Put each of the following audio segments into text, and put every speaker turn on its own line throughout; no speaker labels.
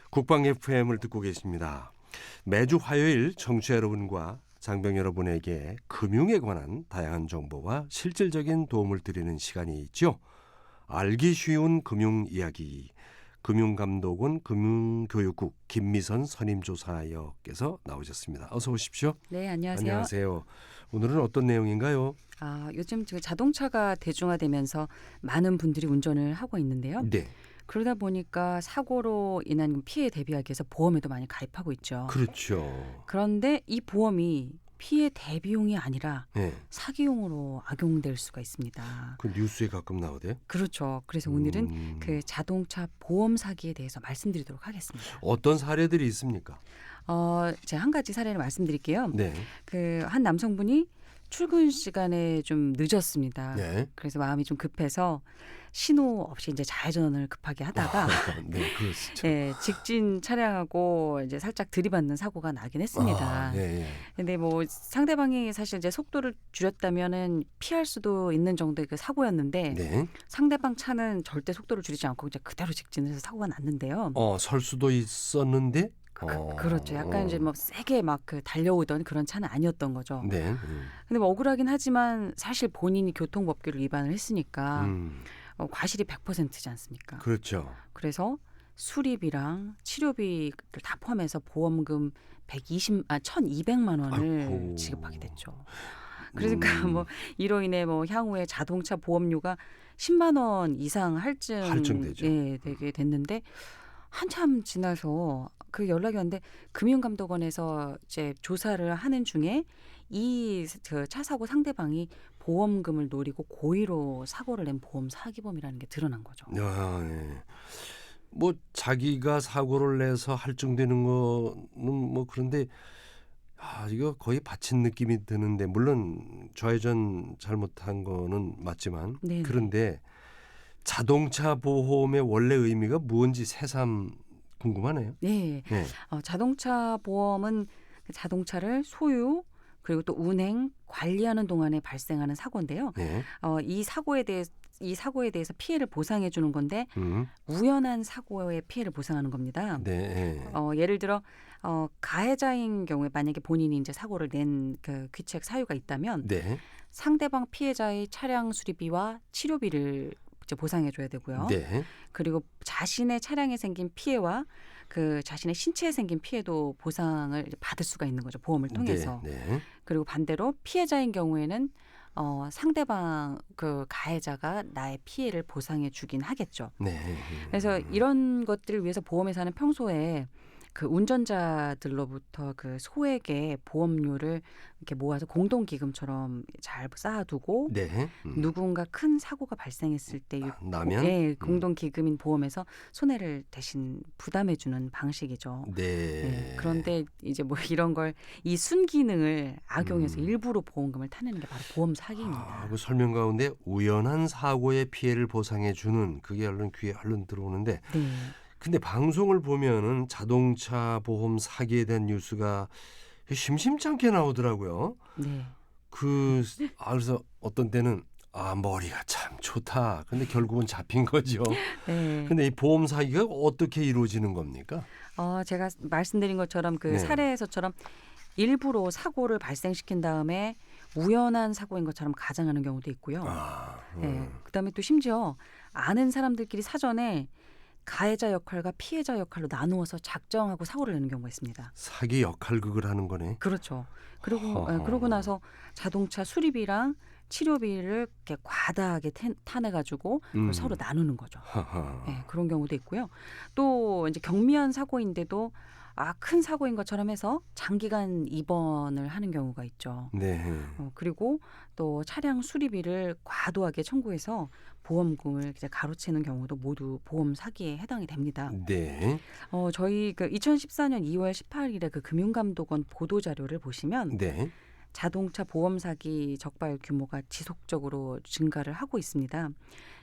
국방 FM을 듣고 계십니다. 매주 화요일 청취자 여러분과 장병 여러분에게 금융에 관한 다양한 정보와 실질적인 도움을 드리는 시간이 있죠. 알기 쉬운 금융 이야기. 금융감독원 금융교육국 김미선 선임조사역께서 나오셨습니다. 어서 오십시오.
네, 안녕하세요.
안녕하세요. 오늘은 어떤 내용인가요?
요즘 자동차가 대중화되면서 많은 분들이 운전을 하고 있는데요.
네.
그러다 보니까 사고로 인한 피해에 대비하기 위해서 보험에도 많이 가입하고 있죠.
그렇죠.
그런데 이 보험이 피해 대비용이 아니라
네.
사기용으로 악용될 수가 있습니다.
그 뉴스에 가끔 나오대요.
그렇죠. 그래서 오늘은 그 자동차 보험 사기에 대해서 말씀드리도록 하겠습니다.
어떤 사례들이 있습니까?
제가 한 가지 사례를 말씀드릴게요.
네.
그 한 남성분이 출근 시간에 좀 늦었습니다.
네.
그래서 마음이 좀 급해서 신호 없이 이제 좌회전을 급하게 하다가
네, 그렇죠.
예, 직진 차량하고 이제 살짝 들이받는 사고가 나긴 했습니다.
네.
근데 뭐 상대방이 사실 이제 속도를 줄였다면은 피할 수도 있는 정도의 그 사고였는데
네.
상대방 차는 절대 속도를 줄이지 않고 이제 그대로 직진해서 사고가 났는데요.
설 수도 있었는데.
그렇죠. 약간 이제 뭐 세게 막 그 달려오던 그런 차는 아니었던 거죠.
네.
근데 뭐 억울하긴 하지만 사실 본인이 교통법규를 위반을 했으니까 과실이 100%지 않습니까?
그렇죠.
그래서 수리비랑 치료비를 다 포함해서 보험금 1,200만 원을
아이고.
지급하게 됐죠. 그러니까 뭐 이로 인해 뭐 향후에 자동차 보험료가 10만 원 이상
할증되죠.
예, 되게 됐는데 한참 지나서 그 연락이 왔는데 금융감독원에서 이제 조사를 하는 중에 이 차 사고 상대방이 보험금을 노리고 고의로 사고를 낸 보험 사기범이라는 게 드러난 거죠.
네. 뭐 자기가 사고를 내서 할증되는 거는 뭐 그런데 이거 거의 바친 느낌이 드는데 물론 좌회전 잘못한 거는 맞지만
네네.
그런데 자동차 보험의 원래 의미가 뭔지 새삼 궁금하네요.
네.
네.
자동차 보험은 자동차를 소유 그리고 또 운행, 관리하는 동안에 발생하는 사고인데요.
네.
이 사고에 대해서 피해를 보상해 주는 건데 우연한 사고의 피해를 보상하는 겁니다.
네.
예를 들어 가해자인 경우에 만약에 본인이 이제 사고를 낸 그 귀책 사유가 있다면
네.
상대방 피해자의 차량 수리비와 치료비를 이제 보상해 줘야 되고요.
네.
그리고 자신의 차량에 생긴 피해와 그 자신의 신체에 생긴 피해도 보상을 받을 수가 있는 거죠. 보험을 통해서.
네.
그리고 반대로 피해자인 경우에는 상대방 그 가해자가 나의 피해를 보상해 주긴 하겠죠.
네.
그래서 이런 것들을 위해서 보험회사는 평소에 그 운전자들로부터 그 소액의 보험료를 이렇게 모아서 공동기금처럼 잘 쌓아두고
네.
누군가 큰 사고가 발생했을 때
나면
공동기금인 보험에서 손해를 대신 부담해주는 방식이죠.
네.
그런데 이제 뭐 이런 걸 이 순기능을 악용해서 일부러 보험금을 타내는 게 바로 보험 사기입니다.
그 설명 가운데 우연한 사고의 피해를 보상해 주는 그게 얼른 귀에 얼른 들어오는데
네.
근데 방송을 보면은 자동차 보험 사기에 대한 뉴스가 심심치 않게 나오더라고요.
네.
그래서 어떤 때는 머리가 참 좋다. 근데 결국은 잡힌 거죠.
네.
근데 이 보험 사기가 어떻게 이루어지는 겁니까?
제가 말씀드린 것처럼 그
네.
사례에서처럼 일부러 사고를 발생시킨 다음에 우연한 사고인 것처럼 가장하는 경우도 있고요. 네. 그다음에 또 심지어 아는 사람들끼리 사전에 가해자 역할과 피해자 역할로 나누어서 작정하고 사고를 내는 경우가 있습니다.
사기 역할극을 하는 거네.
그렇죠. 그러고 나서 자동차 수리비랑 치료비를 이렇게 과다하게 타내가지고 그걸 서로 나누는 거죠. 네, 그런 경우도 있고요. 또 이제 경미한 사고인데도 큰 사고인 것처럼 해서 장기간 입원을 하는 경우가 있죠.
네.
그리고 또 차량 수리비를 과도하게 청구해서 보험금을 이제 가로채는 경우도 모두 보험 사기에 해당이 됩니다.
네.
저희 그 2014년 2월 18일에 그 금융감독원 보도 자료를 보시면
네.
자동차 보험 사기 적발 규모가 지속적으로 증가를 하고 있습니다.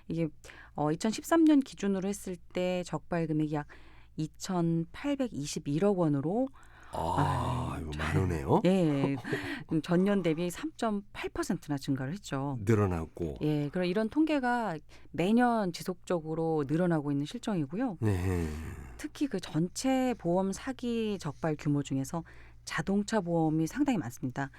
이게 2013년 기준으로 했을 때 적발 금액이 약 2,821억 원으로
이거 많으네요.
예, 전년 대비 3.8%나 증가를 했죠.
늘어났고.
예, 그럼 이런 통계가 매년 지속적으로 늘어나고 있는 실정이고요.
네.
특히 그 전체 보험 사기 적발 규모 중에서 자동차 보험이 상당히 많습니다.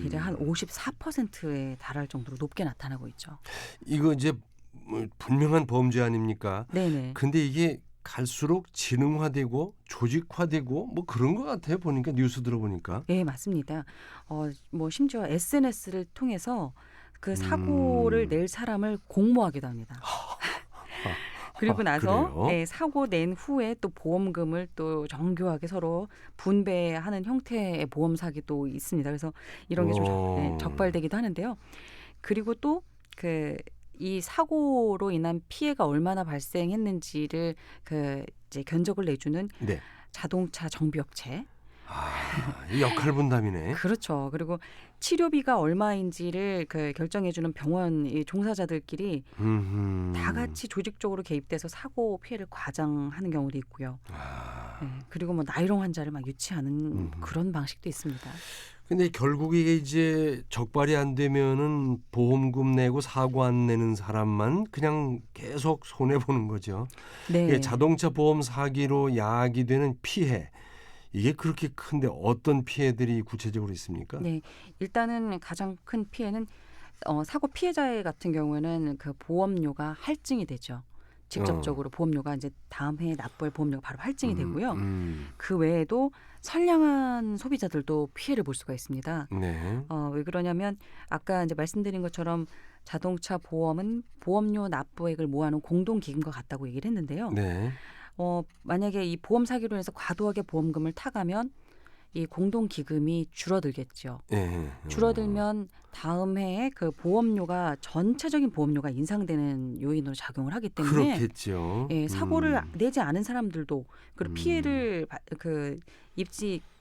대략 한 54%에 달할 정도로 높게 나타나고 있죠.
이거 이제 뭐 분명한 범죄 아닙니까?
네네.
근데 이게 갈수록 지능화되고 조직화되고 뭐 그런 것 같아요. 보니까 뉴스 들어보니까.
예, 맞습니다. 뭐 심지어 SNS를 통해서 그 사고를 낼 사람을 공모하기도 합니다. 그리고 나서
그래요?
예, 사고 낸 후에 또 보험금을 또 정교하게 서로 분배하는 형태의 보험 사기도 있습니다. 그래서 이런 게 좀 적발되기도 하는데요. 그리고 또 이 사고로 인한 피해가 얼마나 발생했는지를 이제 견적을 내주는
네.
자동차 정비업체.
이 역할 분담이네.
그렇죠. 그리고 치료비가 얼마인지를 결정해주는 병원 이 종사자들끼리 다 같이 조직적으로 개입돼서 사고 피해를 과장하는 경우도 있고요. 네, 그리고 뭐 나이롱 환자를 막 유치하는 그런 방식도 있습니다.
근데 결국 이게 이제 적발이 안 되면은 보험금 내고 사고 안 내는 사람만 그냥 계속 손해 보는 거죠.
네.
이게 자동차 보험 사기로 야기되는 피해 이게 그렇게 큰데 어떤 피해들이 구체적으로 있습니까?
네, 일단은 가장 큰 피해는 사고 피해자 같은 경우에는 그 보험료가 할증이 되죠. 직접적으로 보험료가 이제 다음 해에 납부할 보험료가 바로 할증이 되고요. 그 외에도 선량한 소비자들도 피해를 볼 수가 있습니다.
네.
왜 그러냐면 아까 이제 말씀드린 것처럼 자동차 보험은 보험료 납부액을 모아놓은 공동기금과 같다고 얘기를 했는데요.
네.
만약에 이 보험 사기로 인해서 과도하게 보험금을 타가면 이 공동기금이 줄어들겠죠.
네.
줄어들면 다음 해에 그 보험료가 전체적인 보험료가 인상되는 요인으로 작용을 하기 때문에
그렇겠죠.
예, 사고를 내지 않은 사람들도 그리고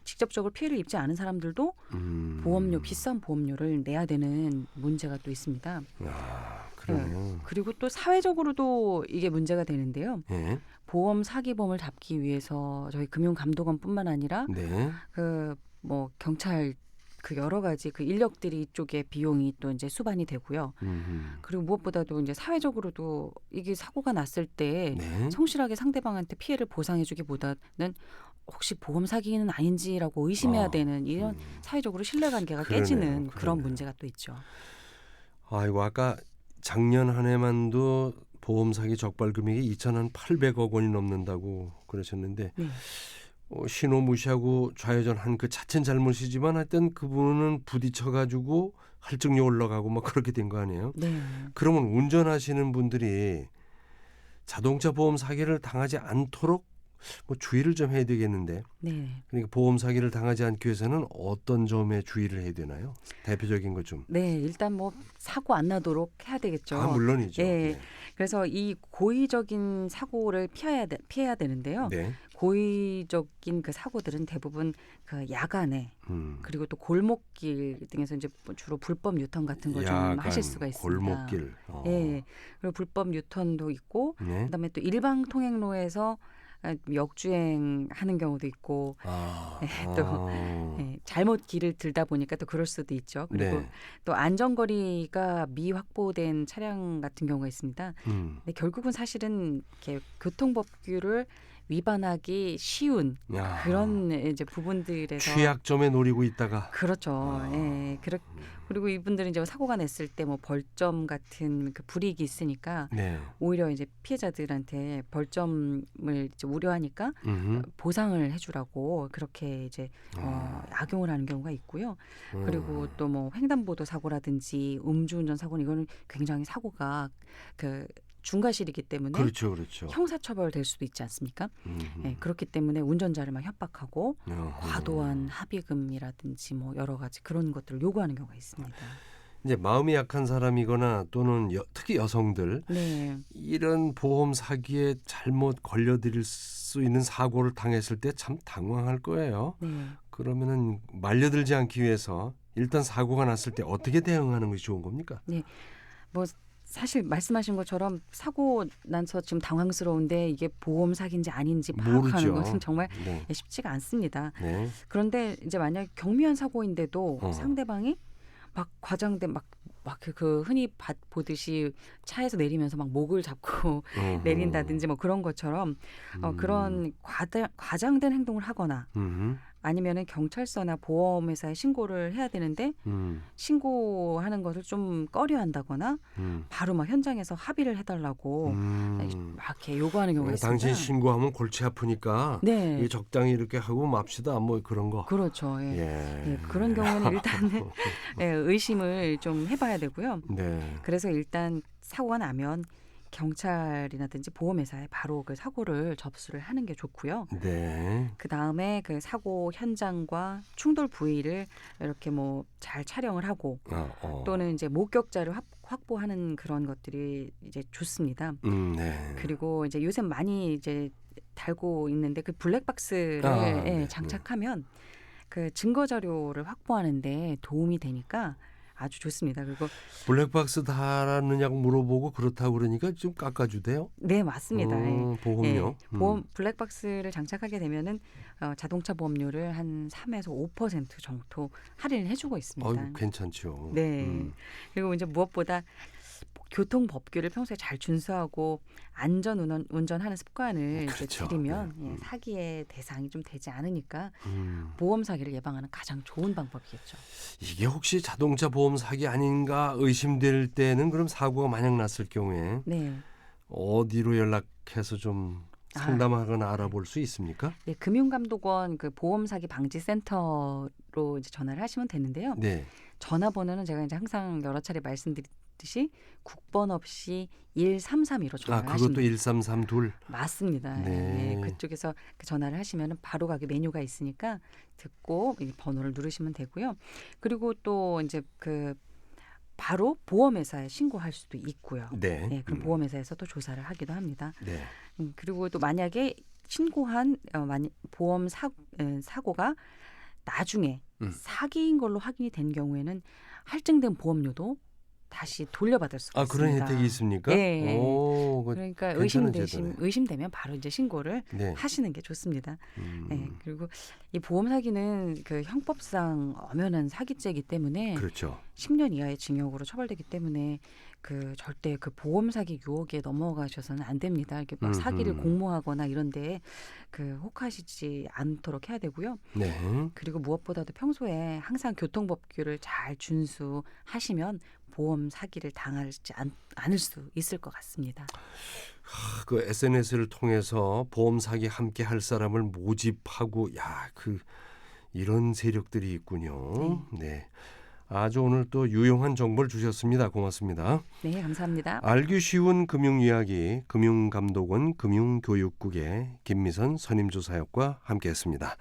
직접적으로 피해를 입지 않은 사람들도 비싼 보험료를 내야 되는 문제가 또 있습니다.
그러네요.
그리고 또 사회적으로도 이게 문제가 되는데요.
네.
보험 사기범을 잡기 위해서 저희 금융감독원뿐만 아니라
네.
뭐 경찰 여러 가지 인력들이 이쪽에 비용이 또 이제 수반이 되고요. 그리고 무엇보다도 이제 사회적으로도 이게 사고가 났을 때
네.
성실하게 상대방한테 피해를 보상해주기보다는 혹시 보험 사기는 아닌지라고 의심해야 되는 이런 사회적으로 신뢰관계가 깨지는 그런 문제가 또 있죠.
아이고 아까 작년 한 해만도 보험 사기 적발 금액이 2,800억 원이 넘는다고 그러셨는데
네.
신호 무시하고 좌회전한 그 자체는 잘못이지만 하여튼 그분은 부딪혀가지고 할증료 올라가고 막 그렇게 된 거 아니에요?
네.
그러면 운전하시는 분들이 자동차 보험 사기를 당하지 않도록 뭐 주의를 좀 해야 되겠는데
네.
그러니까 보험 사기를 당하지 않기 위해서는 어떤 점에 주의를 해야 되나요? 대표적인 것 좀.
네, 일단 뭐 사고 안 나도록 해야 되겠죠.
물론이죠.
예.
네.
그래서 이 고의적인 사고를 피해야 되는데요.
네.
고의적인 그 사고들은 대부분 그 야간에 그리고 또 골목길 등에서 이제 주로 불법 유턴 같은 걸 좀 하실 수가 있습니다.
골목길.
예. 그리고 불법 유턴도 있고
네.
그다음에 또 일방 통행로에서 역주행하는 경우도 있고 또 잘못 길을 들다 보니까 또 그럴 수도 있죠. 그리고
네.
또 안전거리가 미확보된 차량 같은 경우가 있습니다. 근데 결국은 사실은 이렇게 교통법규를 위반하기 쉬운 그런 이제 부분들에서
취약점에 노리고 있다가
그렇죠. 예. 그리고 이분들은 이제 사고가 냈을 때 뭐 벌점 같은 그 불이익이 있으니까
네.
오히려 이제 피해자들한테 벌점을 이제 우려하니까 보상을 해주라고 그렇게 이제 악용을 하는 경우가 있고요. 그리고 또 뭐 횡단보도 사고라든지 음주운전 사고는 이거는 굉장히 사고가 중과실이기 때문에
그렇죠.
형사처벌될 수도 있지 않습니까? 네, 그렇기 때문에 운전자를 막 협박하고 과도한 합의금이라든지 뭐 여러 가지 그런 것들을 요구하는 경우가 있습니다.
이제 마음이 약한 사람이거나 또는 특히 여성들
네.
이런 보험 사기에 잘못 걸려들일 수 있는 사고를 당했을 때 참 당황할 거예요.
네.
그러면은 말려들지 않기 위해서 일단 사고가 났을 때 어떻게 대응하는 것이 좋은 겁니까?
네. 뭐 사실 말씀하신 것처럼 사고 나서 지금 당황스러운데 이게 보험 사기인지 아닌지 파악하는
모르죠.
것은 정말
네.
쉽지가 않습니다.
네.
그런데 이제 만약 경미한 사고인데도
어.
상대방이 막 과장된 그 흔히 보듯이 차에서 내리면서 막 목을 잡고 내린다든지 뭐 그런 것처럼 그런 과장된 행동을 하거나 아니면은 경찰서나 보험회사에 신고를 해야 되는데 신고하는 것을 좀 꺼려한다거나 바로 막 현장에서 합의를 해달라고 막 이렇게 요구하는 경우가 있습니다.
당신 신고하면 골치 아프니까
네,
이 적당히 이렇게 하고 맙시다. 뭐 그런 거.
그렇죠. 예.
예.
예, 그런 경우는 일단은 의심을 좀 해봐야 되고요.
네.
그래서 일단 사고가 나면 경찰이라든지 보험회사에 바로 그 사고를 접수를 하는 게 좋고요.
네.
그 다음에 그 사고 현장과 충돌 부위를 이렇게 뭐 잘 촬영을 하고 또는 이제 목격자를 확보하는 그런 것들이 이제 좋습니다.
네.
그리고 이제 요새 많이 이제 달고 있는데 그 블랙박스를
네.
장착하면 그 증거 자료를 확보하는데 도움이 되니까 아주 좋습니다. 그리고
블랙박스 달았느냐고 물어보고 그렇다고 그러니까 좀 깎아주대요.
네, 맞습니다.
보험료.
보험 블랙박스를 장착하게 되면은 자동차 보험료를 한 3에서 5% 정도 할인을 해주고 있습니다.
괜찮죠.
네. 그리고 이제 무엇보다 교통법규를 평소에 잘 준수하고 안전 운전하는 습관을 이제
그렇죠.
들이면
네.
사기의 대상이 좀 되지 않으니까
음.
보험 사기를 예방하는 가장 좋은 방법이겠죠.
이게 혹시 자동차 보험 사기 아닌가 의심될 때는 그럼 사고가 만약 났을 경우에
네.
어디로 연락해서 좀 상담하거나 알아볼 수 있습니까?
네, 금융감독원 그 보험 사기 방지 센터로 이제 전화를 하시면 되는데요.
네.
전화번호는 제가 이제 항상 여러 차례 말씀드렸듯이 국번 없이 1332로 전화를 하시면
그것도 1332.
맞습니다.
네.
그쪽에서 그 전화를 하시면 바로 가게 메뉴가 있으니까 듣고 이 번호를 누르시면 되고요. 그리고 또 이제 그 바로 보험회사에 신고할 수도 있고요.
네.
그럼 보험회사에서 또 조사를 하기도 합니다.
네.
그리고 또 만약에 신고한 보험 사고가 나중에 사기인 걸로 확인이 된 경우에는 할증된 보험료도 다시 돌려받을 수가
그런
있습니다.
혜택이 있습니까?
네.
오,
그러니까
괜찮은 제도네.
의심되면 바로 이제 신고를
네.
하시는 게 좋습니다. 그리고 이 보험 사기는 그 형법상 엄연한 사기죄이기 때문에
그렇죠.
10년 이하의 징역으로 처벌되기 때문에 그 절대 그 보험 사기 유혹에 넘어가셔서는 안 됩니다. 이렇게 막 사기를 공모하거나 이런 데에 그 혹하시지 않도록 해야 되고요.
네.
그리고 무엇보다도 평소에 항상 교통법규를 잘 준수하시면 보험 사기를 당하지 않을 수 있을 것 같습니다.
그 SNS를 통해서 보험 사기 함께 할 사람을 모집하고 이런 세력들이 있군요. 네. 아주 오늘 또 유용한 정보를 주셨습니다. 고맙습니다.
네, 감사합니다.
알기 쉬운 금융 이야기 금융감독원 금융교육국의 김미선 선임조사역과 함께했습니다.